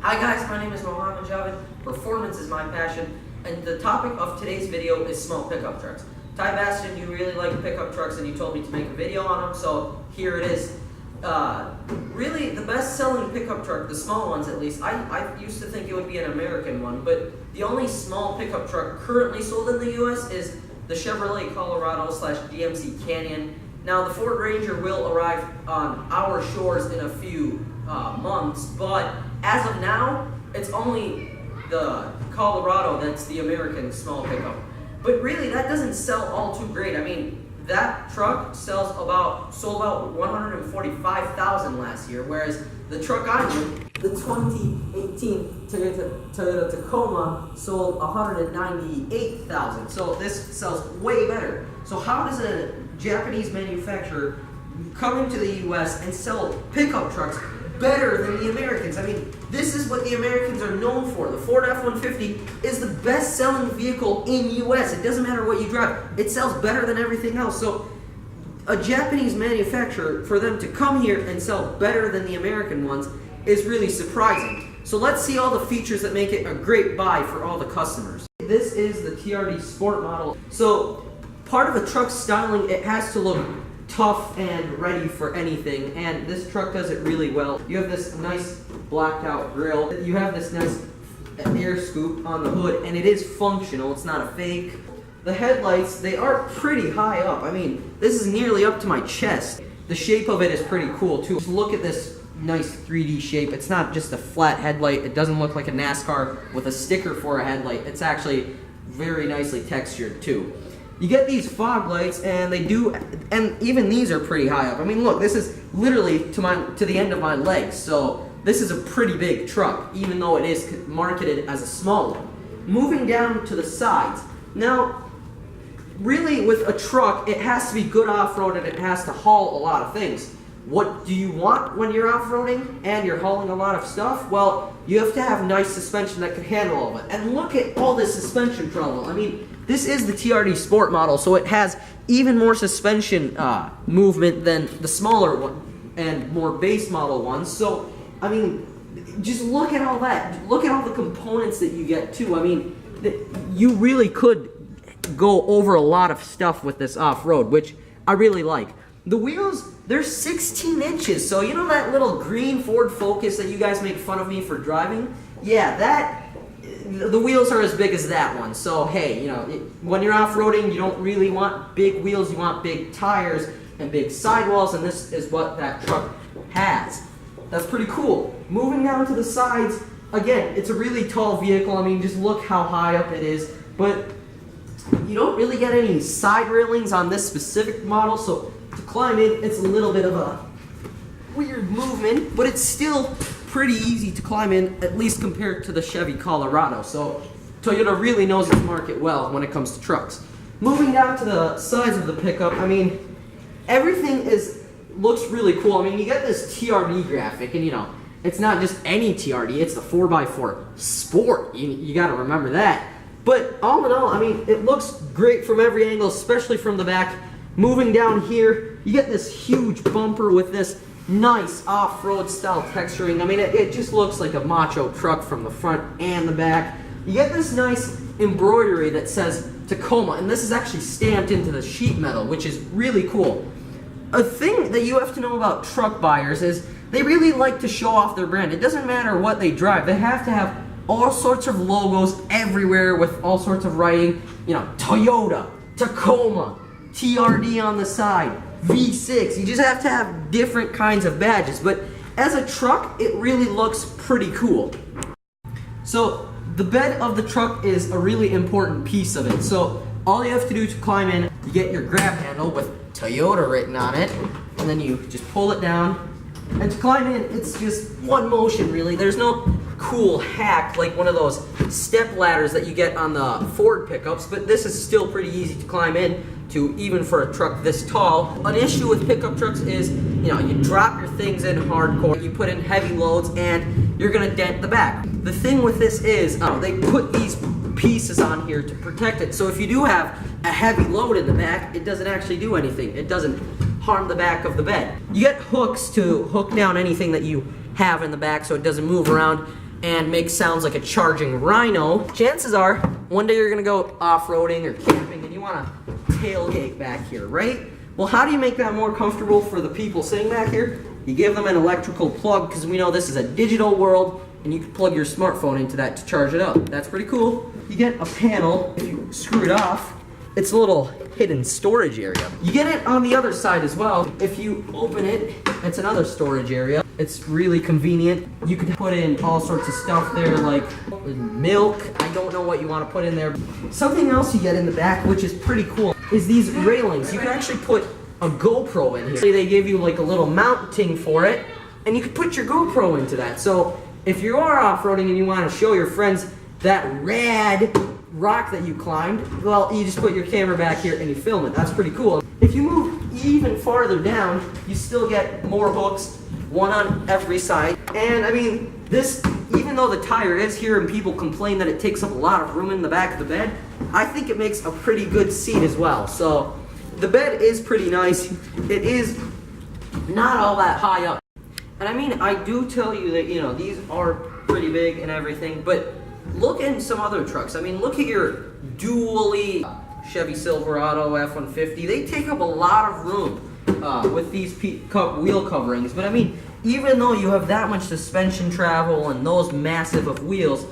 Hi guys, my name is Mohammad Javid. Performance is my passion, and the topic of today's video is small pickup trucks. Ty Bastian, you really like pickup trucks and you told me to make a video on them, so here it is. Really, the best-selling pickup truck, the small ones at least, I used to think it would be an American one, but the only small pickup truck currently sold in the US is the Chevrolet Colorado / GMC Canyon. Now, the Ford Ranger will arrive on our shores in a few months, but as of now, it's only the Colorado that's the American small pickup. But really, that doesn't sell all too great. I mean, that truck sold about 145,000 last year, whereas the truck I own, the 2018 Toyota Tacoma, sold 198,000. So this sells way better. So how does a Japanese manufacturer come into the US and sell pickup trucks better than the Americans? I mean, this is what the Americans are known for. The Ford F-150 is the best-selling vehicle in US. It doesn't matter what you drive. It sells better than everything else. So a Japanese manufacturer, for them to come here and sell better than the American ones is really surprising. So let's see all the features that make it a great buy for all the customers. This is the TRD Sport model. So part of a truck styling, it has to look tough and ready for anything, and this truck does it really well. You have this nice blacked out grille. You have this nice air scoop on the hood, and it is functional. It's not a fake. The headlights, they are pretty high up. I mean, this is nearly up to my chest. The shape of it is pretty cool too. Just look at this nice 3D shape. It's not just a flat headlight. It doesn't look like a NASCAR with a sticker for a headlight. It's actually very nicely textured too. You get these fog lights, and they do, and even these are pretty high up. I mean, look, this is literally to the end of my legs, so this is a pretty big truck, even though it is marketed as a small one. Moving down to the sides. Now, really, with a truck, it has to be good off-road, and it has to haul a lot of things. What do you want when you're off-roading and you're hauling a lot of stuff? Well, you have to have nice suspension that can handle all of it. And look at all this suspension trouble. I mean, this is the TRD Sport model, so it has even more suspension movement than the smaller one and more base model ones. So, I mean, just look at all that. Look at all the components that you get too. I mean, you really could go over a lot of stuff with this off-road, which I really like. The wheels, they're 16 inches, so you know that little green Ford Focus that you guys make fun of me for driving? Yeah, the wheels are as big as that one. So hey, you know, when you're off-roading, you don't really want big wheels, you want big tires and big sidewalls, and this is what that truck has. That's pretty cool. Moving down to the sides, again, it's a really tall vehicle. I mean, just look how high up it is, but you don't really get any side railings on this specific model, so to climb in, it's a little bit of a weird movement, but it's still pretty easy to climb in, at least compared to the Chevy Colorado. So Toyota really knows its market well when it comes to trucks. Moving down to the sides of the pickup, I mean, everything looks really cool. I mean, you get this TRD graphic, and you know, it's not just any TRD, it's the 4x4 Sport. You gotta remember that. But all in all, I mean, it looks great from every angle, especially from the back. Moving down here, you get this huge bumper with this nice off-road style texturing. I mean, it just looks like a macho truck from the front and the back. You get this nice embroidery that says Tacoma, and this is actually stamped into the sheet metal, which is really cool. A thing that you have to know about truck buyers is they really like to show off their brand. It doesn't matter what they drive. They have to have all sorts of logos everywhere with all sorts of writing. You know, Toyota, Tacoma, TRD on the side, V6. You just have to have different kinds of badges, but as a truck, it really looks pretty cool. So the bed of the truck is a really important piece of it. So all you have to do to climb in, you get your grab handle with Toyota written on it, and then you just pull it down. And to climb in, it's just one motion really. There's no cool hack like one of those step ladders that you get on the Ford pickups, but this is still pretty easy to climb in to, even for a truck this tall. An issue with pickup trucks is, you know, you drop your things in hardcore, you put in heavy loads, and you're gonna dent the back. The thing with this is, they put these pieces on here to protect it, so if you do have a heavy load in the back, it doesn't actually do anything. It doesn't harm the back of the bed. You get hooks to hook down anything that you have in the back so it doesn't move around. and make sounds like a charging rhino. Chances are, one day you're gonna go off-roading or camping and you wanna tailgate back here, right? Well, how do you make that more comfortable for the people sitting back here? You give them an electrical plug, because we know this is a digital world, and you can plug your smartphone into that to charge it up. That's pretty cool. You get a panel, if you screw it off, it's a little hidden storage area. You get it on the other side as well. If you open it, it's another storage area. It's really convenient. You can put in all sorts of stuff there, like milk. I don't know what you want to put in there. Something else you get in the back, which is pretty cool, is these railings. You can actually put a GoPro in here. They give you like a little mounting for it, and you can put your GoPro into that. So if you are off-roading and you want to show your friends that rad rock that you climbed, well, you just put your camera back here and you film it. That's pretty cool. If you move even farther down, you still get more hooks, one on every side. And I mean, this, even though the tire is here and people complain that it takes up a lot of room in the back of the bed, I think it makes a pretty good seat as well. So the bed is pretty nice. It is not all that high up. And I mean, I do tell you that, you know, these are pretty big and everything, but look in some other trucks. I mean, look at your dually Chevy Silverado F-150. They take up a lot of room with these wheel coverings. But I mean, even though you have that much suspension travel and those massive of wheels,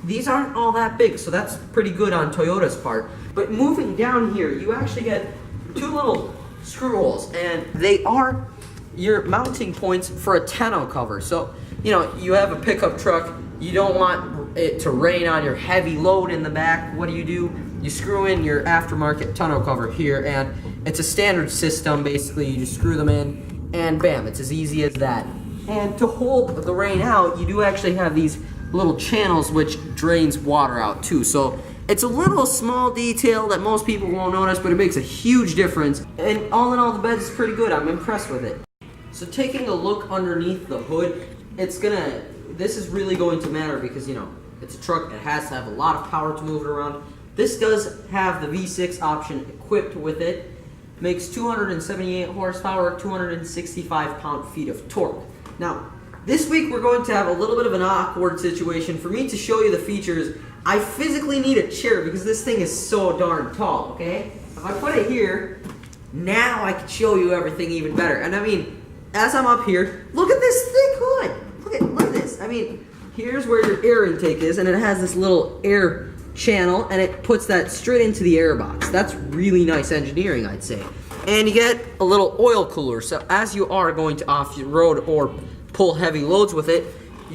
these aren't all that big. So that's pretty good on Toyota's part. But moving down here, you actually get two little screw holes, and they are your mounting points for a tonneau cover. So, you know, you have a pickup truck, you don't want it to rain on your heavy load in the back. What do? You screw in your aftermarket tonneau cover here, and it's a standard system. Basically, you just screw them in, and bam, it's as easy as that. And to hold the rain out, you do actually have these little channels which drains water out too. So it's a little small detail that most people won't notice, but it makes a huge difference. And all in all, the bed is pretty good. I'm impressed with it. So taking a look underneath the hood, this is really going to matter because, you know, it's a truck. It has to have a lot of power to move it around. This does have the V6 option equipped with it. Makes 278 horsepower, 265 pound-feet of torque. Now, this week we're going to have a little bit of an awkward situation. For me to show you the features, I physically need a chair because this thing is so darn tall, okay? If I put it here, now I can show you everything even better. And I mean, as I'm up here, look at this thick hood. Look at this. I mean, here's where your air intake is, and it has this little air channel, and it puts that straight into the airbox. That's really nice engineering, I'd say. And you get a little oil cooler, so as you are going to off-road or pull heavy loads with it,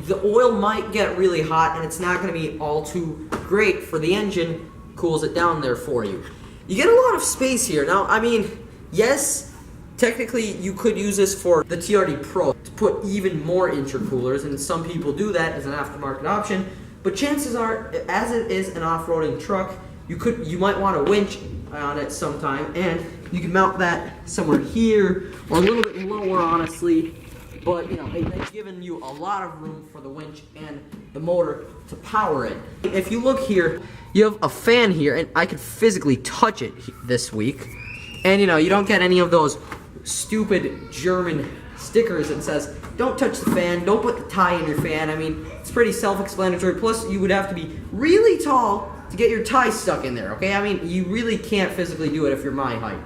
the oil might get really hot, and it's not going to be all too great for the engine. Cools it down there for you. You get a lot of space here. Now, I mean, yes, technically you could use this for the TRD Pro to put even more intercoolers, and some people do that as an aftermarket option. But chances are, as it is an off-roading truck, you might want a winch on it sometime, and you can mount that somewhere here or a little bit lower, honestly. But you know, they've given you a lot of room for the winch and the motor to power it. If you look here, you have a fan here, and I could physically touch it this week. And you know, you don't get any of those stupid German stickers that says, don't touch the fan, don't put the tie in your fan. I mean, it's pretty self-explanatory. Plus, you would have to be really tall to get your tie stuck in there, okay? I mean, you really can't physically do it if you're my height.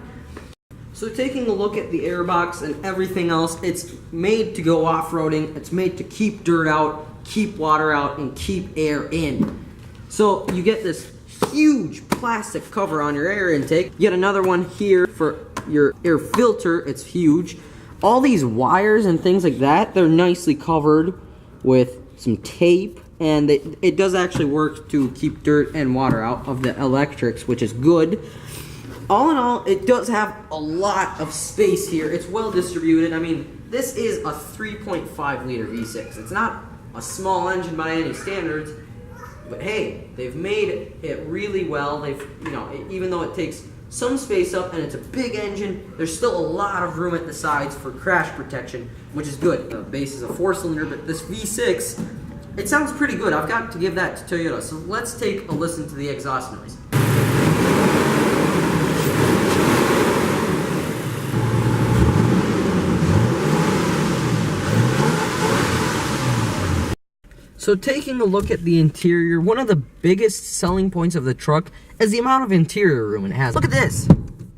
So taking a look at the airbox and everything else, it's made to go off-roading. It's made to keep dirt out, keep water out, and keep air in. So you get this huge plastic cover on your air intake. You get another one here for your air filter. It's huge. All these wires and things like that, they're nicely covered with some tape, and it does actually work to keep dirt and water out of the electrics, which is good. All in all, it does have a lot of space here. It's well distributed. I mean, this is a 3.5 liter V6. It's not a small engine by any standards, but hey, they've made it really well. They've, you know, even though it takes some space up and it's a big engine, there's still a lot of room at the sides for crash protection, which is good. The base is a 4-cylinder, but this V6, it sounds pretty good. I've got to give that to Toyota. So let's take a listen to the exhaust noise. So taking a look at the interior, one of the biggest selling points of the truck is the amount of interior room it has. Look at this.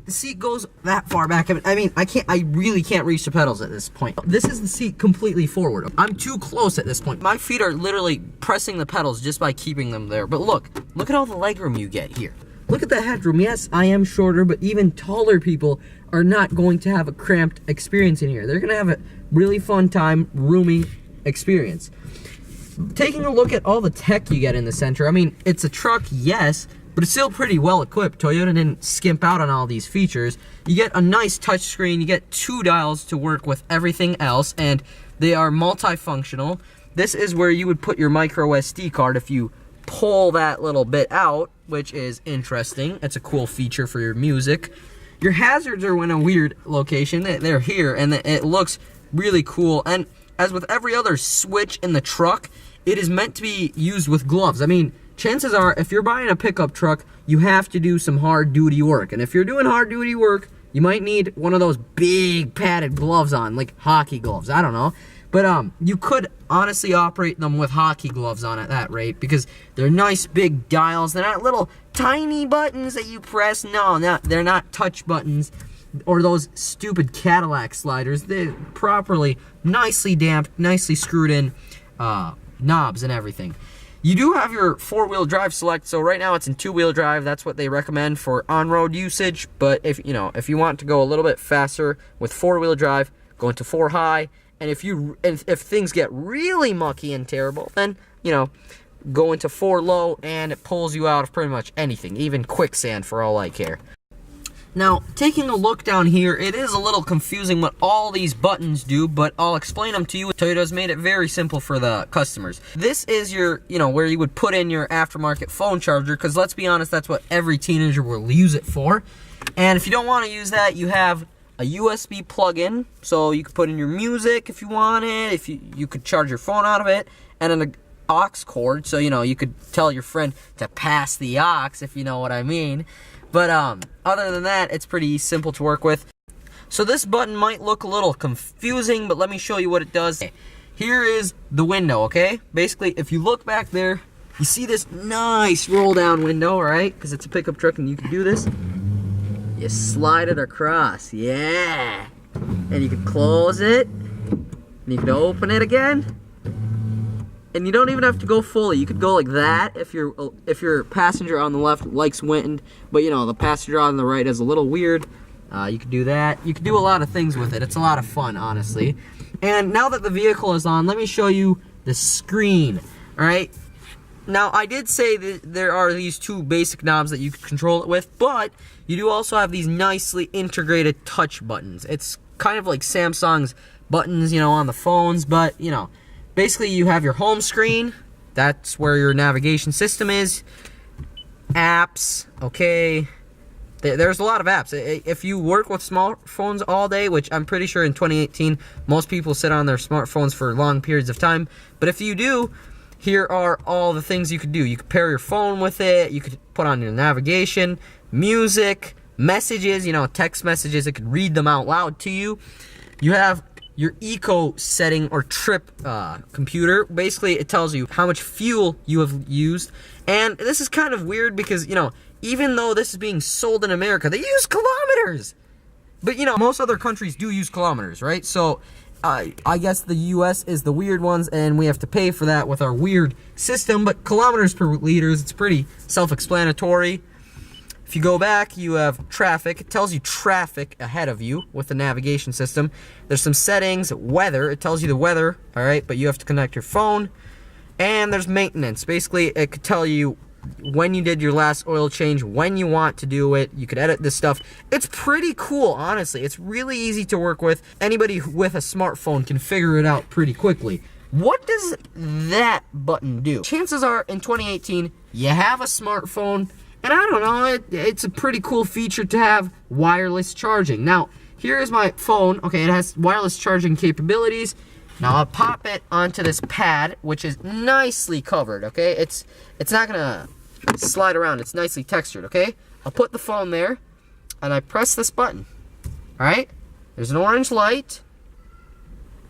The seat goes that far back. I mean, I really can't reach the pedals at this point. This is the seat completely forward. I'm too close at this point. My feet are literally pressing the pedals just by keeping them there. But look at all the legroom you get here. Look at the headroom. Yes, I am shorter, but even taller people are not going to have a cramped experience in here. They're gonna have a really fun time rooming experience. Taking a look at all the tech you get in the center, I mean, it's a truck, yes, but it's still pretty well equipped. Toyota didn't skimp out on all these features. You get a nice touchscreen, you get 2 dials to work with everything else, and they are multifunctional. This is where you would put your micro SD card if you pull that little bit out, which is interesting. It's a cool feature for your music. Your hazards are in a weird location. They're here, and it looks really cool. And as with every other switch in the truck, it is meant to be used with gloves. I mean, chances are, if you're buying a pickup truck, you have to do some hard-duty work. And if you're doing hard-duty work, you might need one of those big padded gloves on, like hockey gloves. I don't know. But you could honestly operate them with hockey gloves on at that rate, because they're nice big dials. They're not little tiny buttons that you press. No, they're not touch buttons or those stupid Cadillac sliders. They're properly, nicely damped, nicely screwed in knobs and everything. You do have your 4-wheel drive select, so right now it's in 2-wheel drive. That's what they recommend for on-road usage. But if you want to go a little bit faster with 4-wheel drive, go into 4 high. And if things get really mucky and terrible, then go into 4 low, and it pulls you out of pretty much anything, even quicksand for all I care. Now, taking a look down here, it is a little confusing what all these buttons do, but I'll explain them to you. Toyota's made it very simple for the customers. This is your, where you would put in your aftermarket phone charger, because let's be honest, that's what every teenager will use it for. And if you don't want to use that, you have a USB plug-in, so you could put in your music if you want it, if you could charge your phone out of it, and an aux cord, so you could tell your friend to pass the aux, if you know what I mean. But other than that, it's pretty simple to work with. So this button might look a little confusing, but let me show you what it does. Here is the window, okay? Basically, if you look back there, you see this nice roll-down window, right? Because it's a pickup truck and you can do this. You slide it across, yeah. And you can close it, and you can open it again. And you don't even have to go fully. You could go like that if your passenger on the left likes wind, but the passenger on the right is a little weird. You could do that. You could do a lot of things with it. It's a lot of fun, honestly. And now that the vehicle is on, let me show you the screen. All right. Now, I did say that there are these 2 basic knobs that you can control it with, but you do also have these nicely integrated touch buttons. It's kind of like Samsung's buttons, on the phones, but, basically you have your home screen. That's where your navigation system is. Apps, okay. There's a lot of apps. If you work with smartphones all day, which I'm pretty sure in 2018, most people sit on their smartphones for long periods of time, but if you do, here are all the things you could do. You could pair your phone with it. You could put on your navigation, music, messages, text messages. It could read them out loud to you. You have your eco setting or trip computer. Basically, it tells you how much fuel you have used. And this is kind of weird because, even though this is being sold in America, they use kilometers. But, most other countries do use kilometers, right? So, I guess the U.S. is the weird ones, and we have to pay for that with our weird system. But kilometers per liters, it's pretty self-explanatory. If you go back, you have traffic. It tells you traffic ahead of you with the navigation system. There's some settings, weather. It tells you the weather, all right, but you have to connect your phone. And there's maintenance. Basically, it could tell you when you did your last oil change, when you want to do it. You could edit this stuff. It's pretty cool, honestly. It's really easy to work with. Anybody with a smartphone can figure it out pretty quickly. What does that button do? Chances are, in 2018, you have a smartphone, and I don't know, it's a pretty cool feature to have wireless charging. Now, here is my phone. Okay, it has wireless charging capabilities. Now, I'll pop it onto this pad, which is nicely covered, okay? It's not gonna slide around. It's nicely textured, okay? I'll put the phone there, and I press this button, all right? There's an orange light.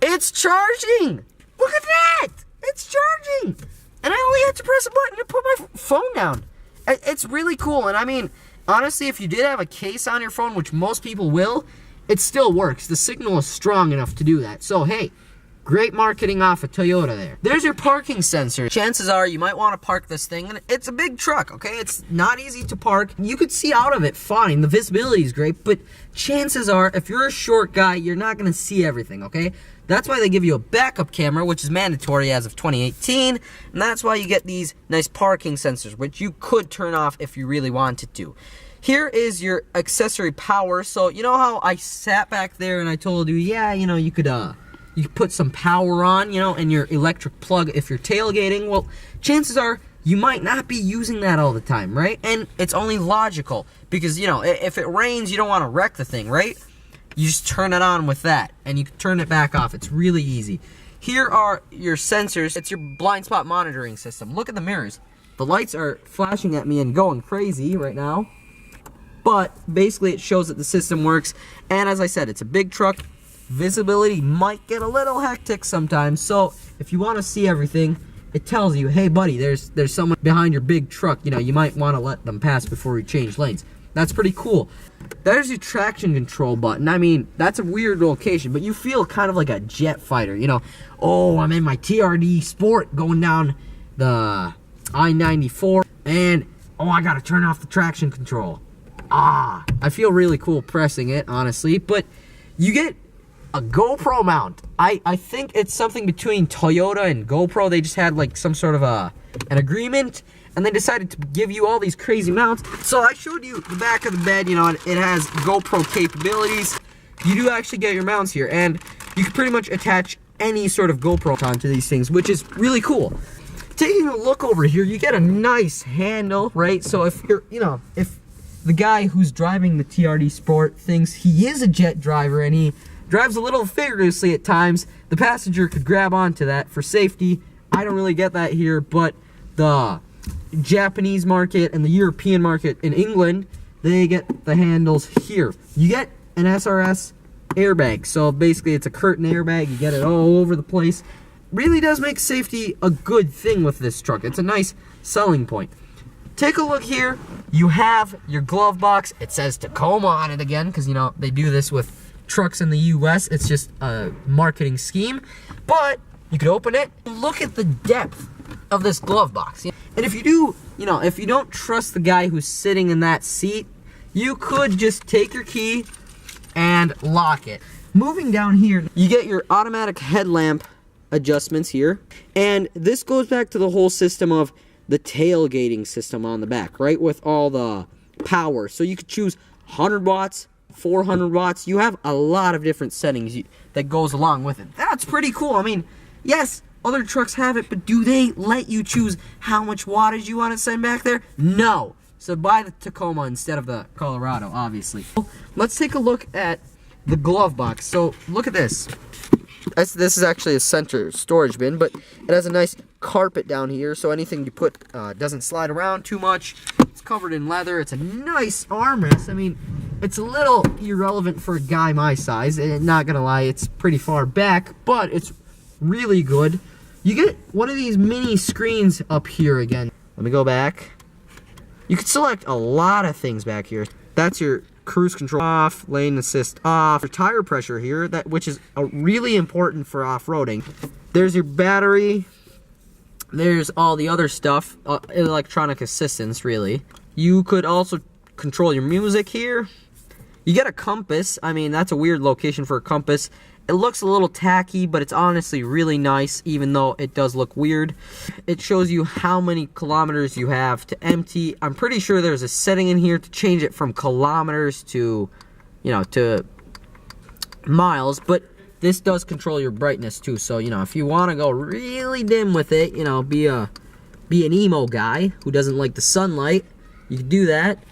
It's charging! Look at that! it's charging. And I only had to press a button to put my phone down. It's really cool. And I mean, honestly, if you did have a case on your phone, which most people will, it still works. The signal is strong enough to do that. So, hey, great marketing off of Toyota there. There's your parking sensor. Chances are you might want to park this thing, and it's a big truck, okay? It's not easy to park. You could see out of it fine. The visibility is great, but chances are, if you're a short guy, you're not going to see everything, okay? That's why they give you a backup camera, which is mandatory as of 2018, and that's why you get these nice parking sensors, which you could turn off if you really wanted to. Here is your accessory power. So, you know how I sat back there and I told you, yeah, you know, you could put some power on, you know, and your electric plug if you're tailgating. Well, chances are you might not be using that all the time, right? And it's only logical because, you know, if it rains, you don't want to wreck the thing, right? You just turn it on with that, and you can turn it back off. It's really easy. Here are your sensors. It's your blind spot monitoring system. Look at the mirrors. The lights are flashing at me and going crazy right now. But basically, it shows that the system works. And as I said, it's a big truck. Visibility might get a little hectic sometimes. So if you want to see everything, it tells you, hey, buddy, there's someone behind your big truck. You know, you might want to let them pass before you change lanes. That's pretty cool. There's your traction control button. I mean, that's a weird location, but you feel kind of like a jet fighter, you know. Oh, I'm in my TRD Sport going down the I-94, and oh, I gotta turn off the traction control. I feel really cool pressing it, honestly, but you get a Gopro mount. I think it's something between Toyota and GoPro. They just had like some sort of an agreement, and they decided to give you all these crazy mounts. So I showed you the back of the bed, you know, it has GoPro capabilities. You do actually get your mounts here, and you can pretty much attach any sort of GoPro onto these things, which is really cool. Taking a look over here, you get a nice handle, right? So if you're, you know, if the guy who's driving the TRD Sport thinks he is a jet driver and he drives a little vigorously at times, the passenger could grab onto that for safety. I don't really get that here, but the Japanese market and the European market in England, they get the handles here. You get an SRS airbag, so basically it's a curtain airbag. You get it all over the place. Really does make safety a good thing with this truck. It's a nice selling point. Take a look here. You have your glove box. It says Tacoma on it again because, you know, they do this with trucks in the US. It's just a marketing scheme. But you could open it. Look at the depth of this glove box. And if you do, you know, if you don't trust the guy who's sitting in that seat, you could just take your key and lock it. Moving down here, you get your automatic headlamp adjustments here. And this goes back to the whole system of the tailgating system on the back, right? With all the power. So you could choose 100 watts, 400 watts. You have a lot of different settings that goes along with it. That's pretty cool. I mean, yes, other trucks have it, but do they let you choose how much wattage you want to send back there? No. So buy the Tacoma instead of the Colorado, obviously. Let's take a look at the glove box. So look at this. This is actually a center storage bin, but it has a nice carpet down here, so anything you put doesn't slide around too much. It's covered in leather. It's a nice armrest. I mean, it's a little irrelevant for a guy my size, and not gonna lie, it's pretty far back, but it's really good. You get one of these mini screens up here again. Let me go back. You can select a lot of things back here. That's your cruise control off, lane assist off, your tire pressure here, which is really important for off-roading. There's your battery. There's all the other stuff, electronic assistance, really. You could also control your music here. You get a compass. I mean, that's a weird location for a compass. It looks a little tacky, but it's honestly really nice, even though it does look weird. It shows you how many kilometers you have to empty. I'm pretty sure there's a setting in here to change it from kilometers to, you know, to miles, but this does control your brightness too. So, you know, if you want to go really dim with it, you know, be an emo guy who doesn't like the sunlight, you can do that.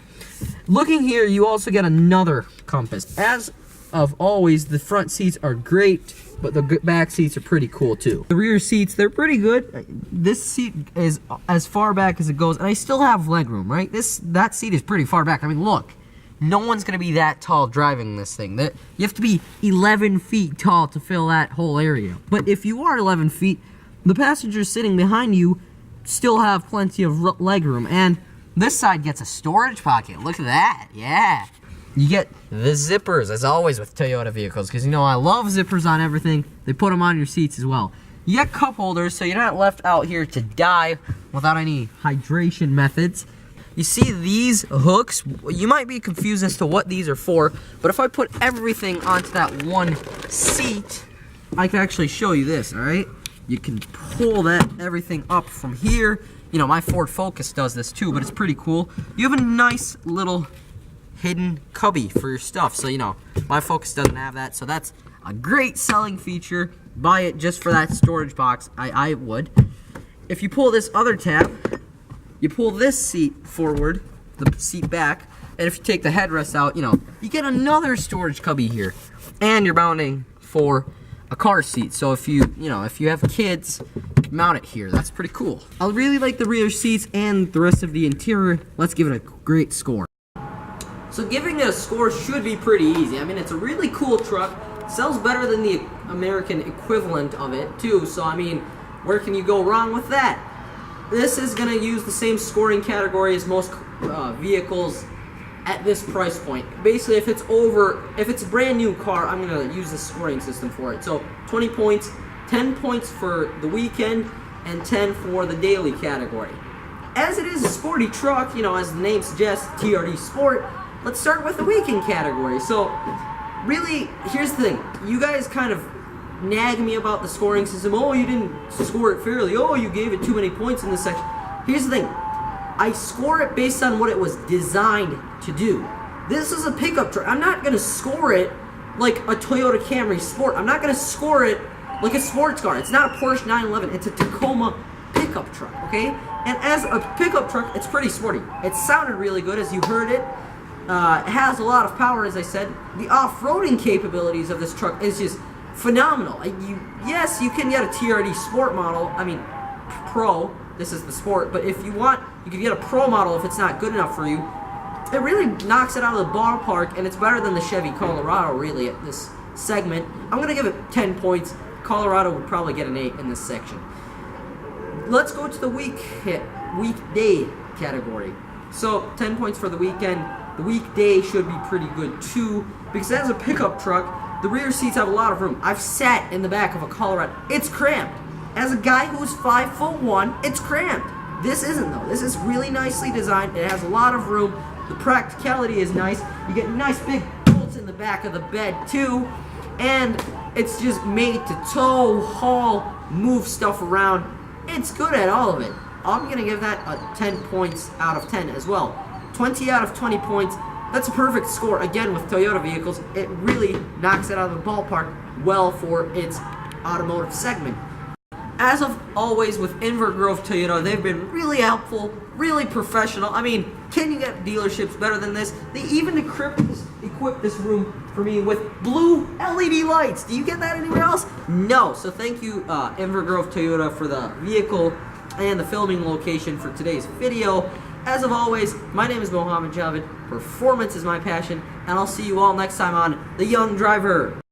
Looking here, you also get another compass. As of always, the front seats are great, but the back seats are pretty cool too. The rear seats, they're pretty good. This seat is as far back as it goes, and I still have leg room, right? That seat is pretty far back. I mean, look, no one's gonna be that tall driving this thing. You have to be 11 feet tall to fill that whole area. But if you are 11 feet, the passengers sitting behind you still have plenty of leg room. And this side gets a storage pocket. Look at that. Yeah. You get the zippers, as always with Toyota vehicles, because you know I love zippers on everything. They put them on your seats as well. You get cup holders, so you're not left out here to die without any hydration methods. You see these hooks? You might be confused as to what these are for, but if I put everything onto that one seat, I can actually show you this, all right? You can pull everything up from here. You know, my Ford Focus does this too, but it's pretty cool. You have a nice little hidden cubby for your stuff. So, you know, my Focus doesn't have that, so that's a great selling feature. Buy it just for that storage box. I would. If you pull this other tab, you pull this seat forward, the seat back, and if you take the headrest out, you know, you get another storage cubby here. And you're mounting for a car seat. So if you have kids, mount it here. That's pretty cool. I really like the rear seats and the rest of the interior. Let's give it a great score. So giving it a score should be pretty easy. I mean, it's a really cool truck. Sells better than the American equivalent of it, too. So, I mean, where can you go wrong with that? This is going to use the same scoring category as most vehicles at this price point. Basically, if it's a brand new car, I'm going to use the scoring system for it. So, 20 points, 10 points for the weekend, and 10 for the daily category. As it is a sporty truck, you know, as the name suggests, TRD Sport, let's start with the weekend category. So, really, here's the thing. You guys kind of nag me about the scoring system. Oh, you didn't score it fairly. Oh, you gave it too many points in this section. Here's the thing. I score it based on what it was designed to do. This is a pickup truck. I'm not going to score it like a Toyota Camry Sport. I'm not going to score it like a sports car. It's not a Porsche 911. It's a Tacoma pickup truck, okay? And as a pickup truck, it's pretty sporty. It sounded really good as you heard it. It has a lot of power, as I said. The off-roading capabilities of this truck is just phenomenal. Yes, you can get a TRD Sport model. I mean, Pro. This is the Sport. But if you want, you can get a Pro model if it's not good enough for you. It really knocks it out of the ballpark, and it's better than the Chevy Colorado, really, at this segment. I'm going to give it 10 points. Colorado would probably get an 8 in this section. Let's go to the weekday category. So, 10 points for the weekend. The weekday should be pretty good too, because as a pickup truck, the rear seats have a lot of room. I've sat in the back of a Colorado. It's cramped. As a guy who's 5'1", it's cramped. This isn't though. This is really nicely designed. It has a lot of room. The practicality is nice. You get nice big bolts in the back of the bed too, and it's just made to tow, haul, move stuff around. It's good at all of it. I'm gonna give that a 10 points out of 10 as well. 20 out of 20 points. That's a perfect score. Again, with Toyota vehicles, it really knocks it out of the ballpark well for its automotive segment. As of always with Inver Grove Toyota, they've been really helpful, really professional. I mean, can you get dealerships better than this? They even equip this room for me with blue LED lights. Do you get that anywhere else? No. So thank you, Inver Grove Toyota, for the vehicle and the filming location for today's video. As of always, my name is Mohammad Javid. Performance is my passion, and I'll see you all next time on The Young Driver.